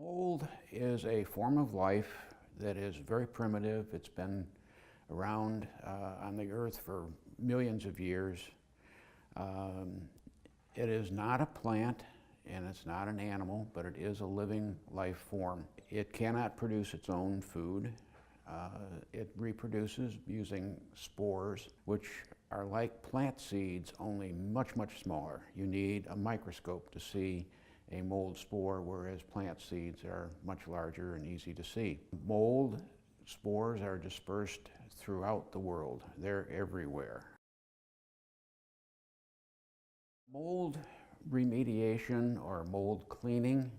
Mold is a form of life that is very primitive. It's been around on the earth for millions of years. It is not a plant and it's not an animal, but it is a living life form. It cannot produce its own food. It reproduces using spores, which are like plant seeds, only much, much smaller. You need a microscope to see a mold spore, whereas plant seeds are much larger and easy to see. Mold spores are dispersed throughout the world. They're everywhere. Mold remediation or mold cleaning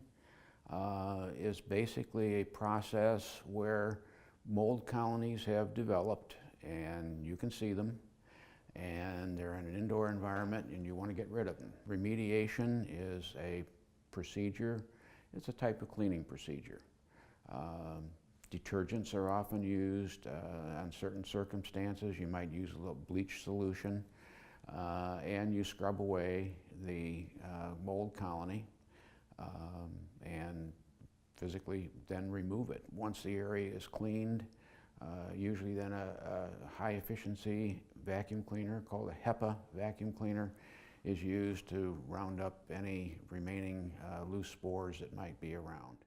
is basically a process where mold colonies have developed, and you can see them, and they're in an indoor environment and you want to get rid of them. Remediation is a procedure. It's a type of cleaning procedure. Detergents are often used on certain circumstances. You might use a little bleach solution and you scrub away the mold colony and physically then remove it. Once the area is cleaned, usually then a high efficiency vacuum cleaner called a HEPA vacuum cleaner is used to round up any remaining loose spores that might be around.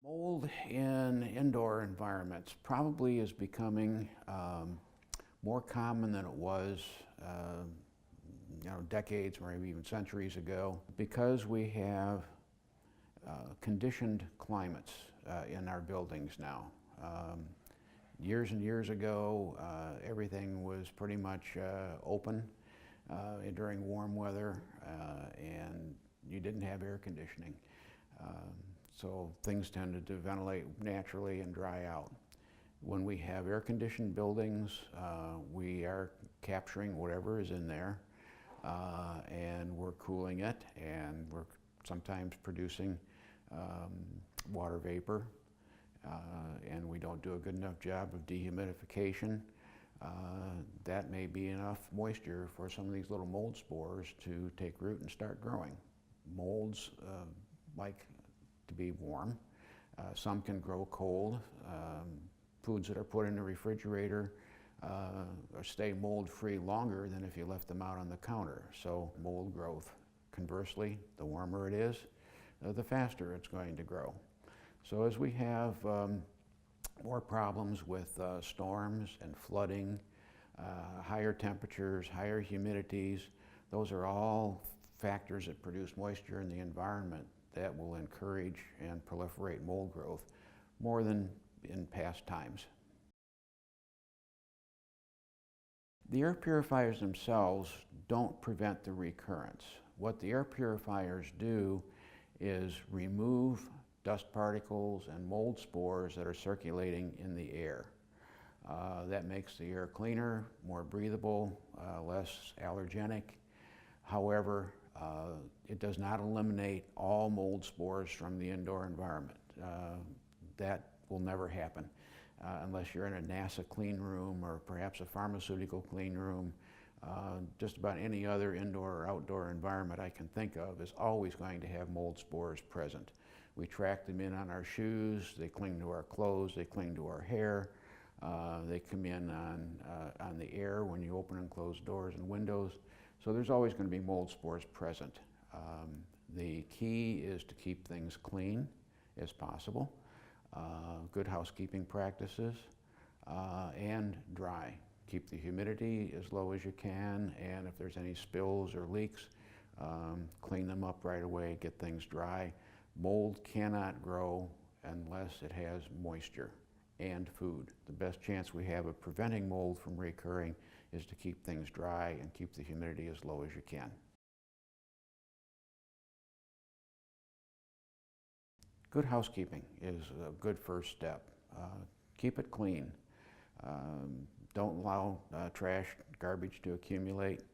Mold in indoor environments probably is becoming more common than it was decades or maybe even centuries ago, because we have conditioned climates in our buildings now. Years and years ago, everything was pretty much open during warm weather, and you didn't have air conditioning. So things tended to ventilate naturally and dry out. When we have air-conditioned buildings, we are capturing whatever is in there, and we're cooling it, and we're sometimes producing water vapor, and we don't do a good enough job of dehumidification. That may be enough moisture for some of these little mold spores to take root and start growing. Molds like to be warm. Some can grow cold. Foods that are put in the refrigerator stay mold-free longer than if you left them out on the counter. So mold growth, conversely, the warmer it is, the faster it's going to grow. So as we have more problems with storms and flooding, higher temperatures, higher humidities, those are all factors that produce moisture in the environment that will encourage and proliferate mold growth more than in past times. The air purifiers themselves don't prevent the recurrence. What the air purifiers do is remove dust particles and mold spores that are circulating in the air. That makes the air cleaner, more breathable, less allergenic. However, it does not eliminate all mold spores from the indoor environment. That will never happen unless you're in a NASA clean room or perhaps a pharmaceutical clean room. Just about any other indoor or outdoor environment I can think of is always going to have mold spores present. We track them in on our shoes, they cling to our clothes, they cling to our hair, they come in on the air when you open and close doors and windows. So there's always going to be mold spores present. The key is to keep things clean as possible, good housekeeping practices, and dry. Keep the humidity as low as you can, and if there's any spills or leaks, clean them up right away, get things dry. Mold cannot grow unless it has moisture and food. The best chance we have of preventing mold from recurring is to keep things dry and keep the humidity as low as you can. Good housekeeping is a good first step. Keep it clean. Don't allow trash, garbage to accumulate.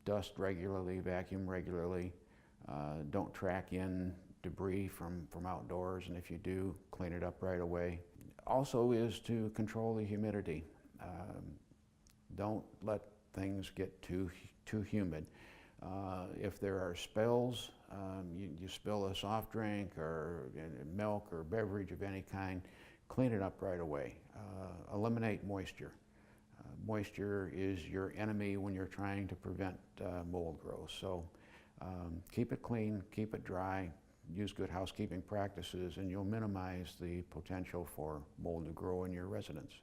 Dust regularly, vacuum regularly. Don't track in debris from outdoors, and if you do, clean it up right away. Also is to control the humidity. Don't let things get too humid. If there are spills, you spill a soft drink or milk or beverage of any kind, clean it up right away. Eliminate moisture. Moisture is your enemy when you're trying to prevent mold growth. So keep it clean, keep it dry, use good housekeeping practices, and you'll minimize the potential for mold to grow in your residence.